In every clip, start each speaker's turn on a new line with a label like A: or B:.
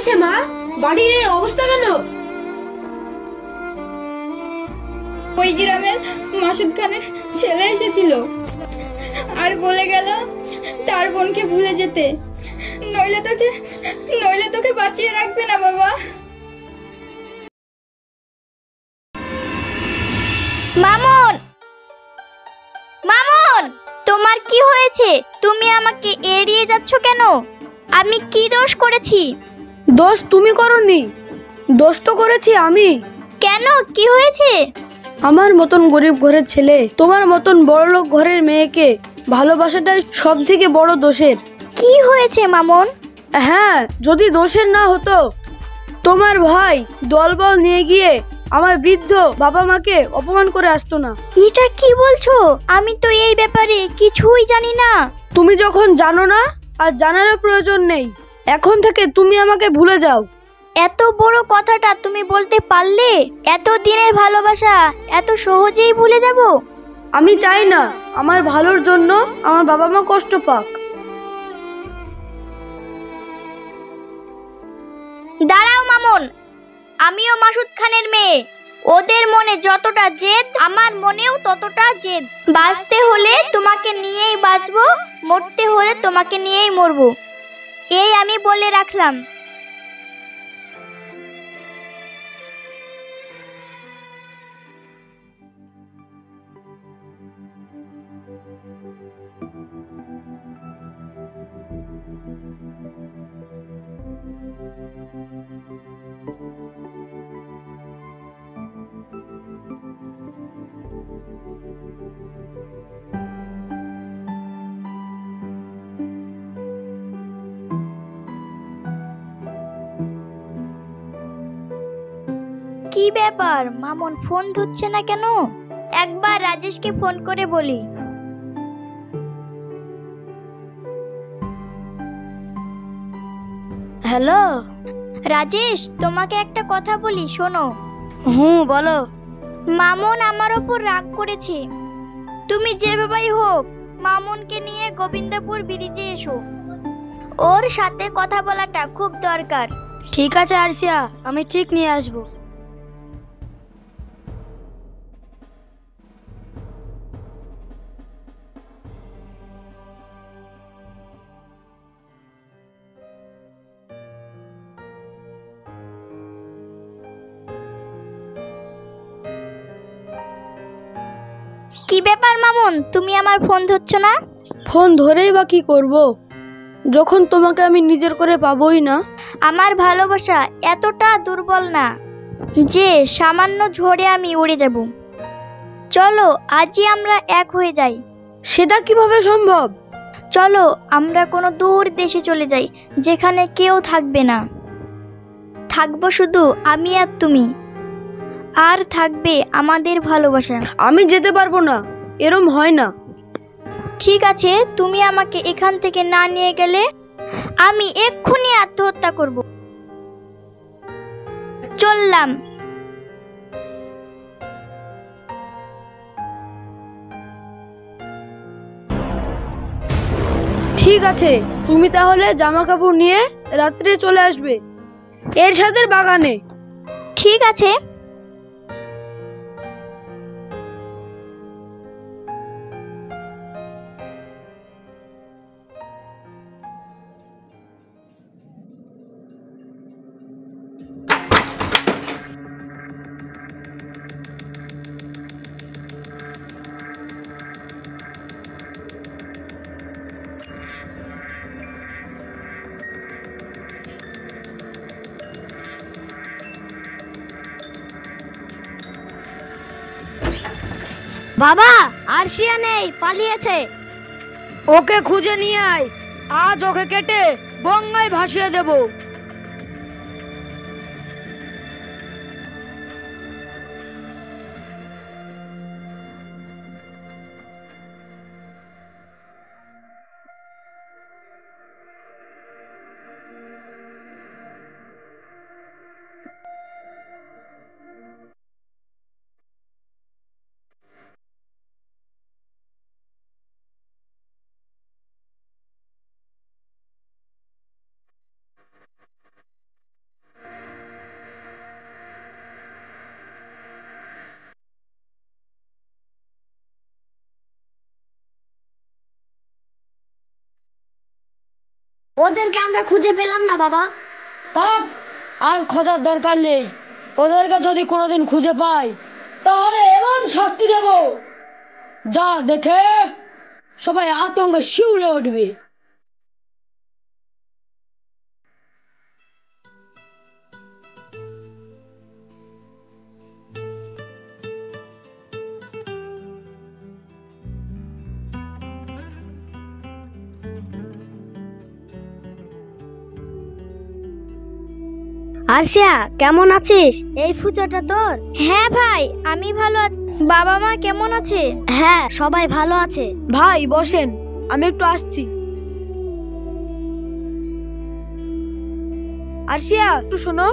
A: হয়েছে মা? বাড়ির এই অবস্থা কেন?
B: ওই গ্রামের মাসুদ খানের ছেলে এসেছিল আর বলে গেল তার বোনকে ভুলে যেতে, নইলে তোকে বাঁচিয়ে রাখবে না বাবা।
C: মামুন, মামুন, তোমার কি হয়েছে? তুমি আমাকে এড়িয়ে যাচ্ছ কেন? আমি কি দোষ করেছি?
A: দোষ তুমি করনি, দোষ তো করেছি আমি।
C: কেন, কি হয়েছে?
A: আমার মতন গরিব ঘরের ছেলে তোমার মতন বড়লোক ঘরের মেয়েকে ভালোবাসাটাই সব থেকে বড় দোষের।
C: কি হয়েছে মামুন?
A: হ্যাঁ, যদি দোষের না হতো তোমার ভাই দলবল নিয়ে গিয়ে আমার বৃদ্ধ বাবা মাকে অপমান করে আসতো না।
C: এটা কি বলছো? আমি তো এই ব্যাপারে কিছুই জানি না।
A: তুমি যখন জানো না আর জানারও প্রয়োজন নেই, এখন থেকে তুমি আমাকে ভুলে যাও।
C: এত বড় কথাটা তুমি বলতে পারলে? এত দিনের ভালোবাসা এত সহজেই ভুলে যাব?
A: আমি চাই না আমার ভালোর জন্য আমার বাবা মা কষ্ট পাক।
C: দাঁড়াও মামুন, আমিও মাসুদ খানের মেয়ে। ওদের মনে যতটা জেদ আমার মনেও ততটা জেদ। বাঁচতে হলে তোমাকে নিয়েই বাঁচবো, মরতে হলে তোমাকে নিয়েই মরবো, এই আমি বলে রাখলাম। কি ব্যাপার, মামুন ফোন ধরছে না কেন? একবার রাজেশকে ফোন করে বলি।
A: হ্যালো
C: রাজেশ, তোমাকে একটা কথা বলি, শোনো।
A: বলো।
C: মামুন আমার ওপর রাগ করেছে। তুমি যেভাবেই হোক মামুনকে নিয়ে গোবিন্দপুর ব্রিজে এসো, ওর সাথে কথা বলাটা খুব দরকার।
A: ঠিক আছে আরশিয়া, আমি ঠিক নিয়ে আসবো।
C: কি ব্যাপার মামুন, তুমি আমার ফোন ধরছো না?
A: ফোন ধরেই বা কি করব, যখন তোমাকে আমি নিজের করে পাবোই না।
C: আমার ভালোবাসা এতটা দুর্বল না যে সামান্য ঝড়ে আমি উড়ে যাব। চলো আজই আমরা এক হয়ে যাই।
A: সেটা কিভাবে সম্ভব?
C: চলো আমরা কোনো দূর দেশে চলে যাই, যেখানে কেউ থাকবে না। থাকবো শুধু আমি আর তুমি, আর থাকবে আমাদের ভালোবাসা।
A: আমি যেতে পারবো না, এরম হয় না।
C: ঠিক আছে, তুমি আমাকে এখান থেকে না নিয়ে গেলে আমি এক্ষুনি আত্মহত্যা করব। চললাম।
A: ঠিক আছে, তুমি তাহলে জামা কাপড় নিয়ে রাত্রে চলে আসবে এরশাদের বাগানে।
C: ঠিক আছে।
A: বাবা, আরশিয়া নেই, পালিয়েছে। ওকে খুঁজে নিয়ে আয়, আজ ওকে কেটে গঙ্গায় ভাসিয়ে দেব। ওদেরকে আমরা খুঁজে পেলাম না বাবা। থাক, আর খোঁজার দরকার নেই। ওদেরকে যদি কোনোদিন খুঁজে পাই তাহলে এমন শাস্তি দেব যা দেখে সবাই আতঙ্কে শিউরে উঠবে। আরশিয়া, কেমন আছিস? এই ফুচোটা তোর?
C: হ্যাঁ ভাই, আমি ভালো আছি। বাবা মা কেমন আছে?
A: হ্যাঁ, সবাই ভালো আছে। ভাই বসেন, আমি একটু আসছি। আরশিয়া, একটু শোনো।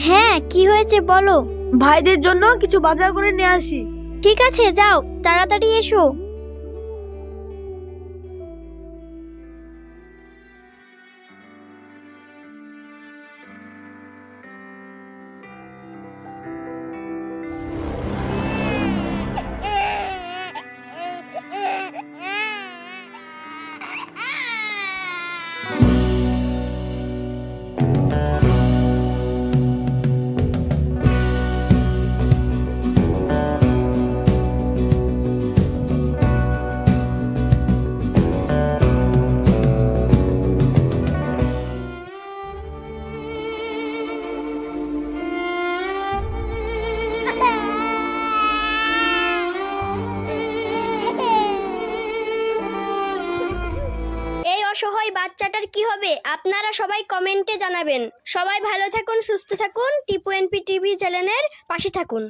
C: হ্যাঁ, কি হয়েছে বলো।
A: ভাইদের জন্য কিছু বাজার করে নিয়ে আসি।
C: ঠিক আছে, যাও, তাড়াতাড়ি এসো। এই অসহায় বাচ্চাটার কি হবে আপনারা সবাই কমেন্টে জানাবেন। সবাই ভালো থাকুন, সুস্থ থাকুন, টিপু এনপি টিভি চ্যানেলের পাশে থাকুন।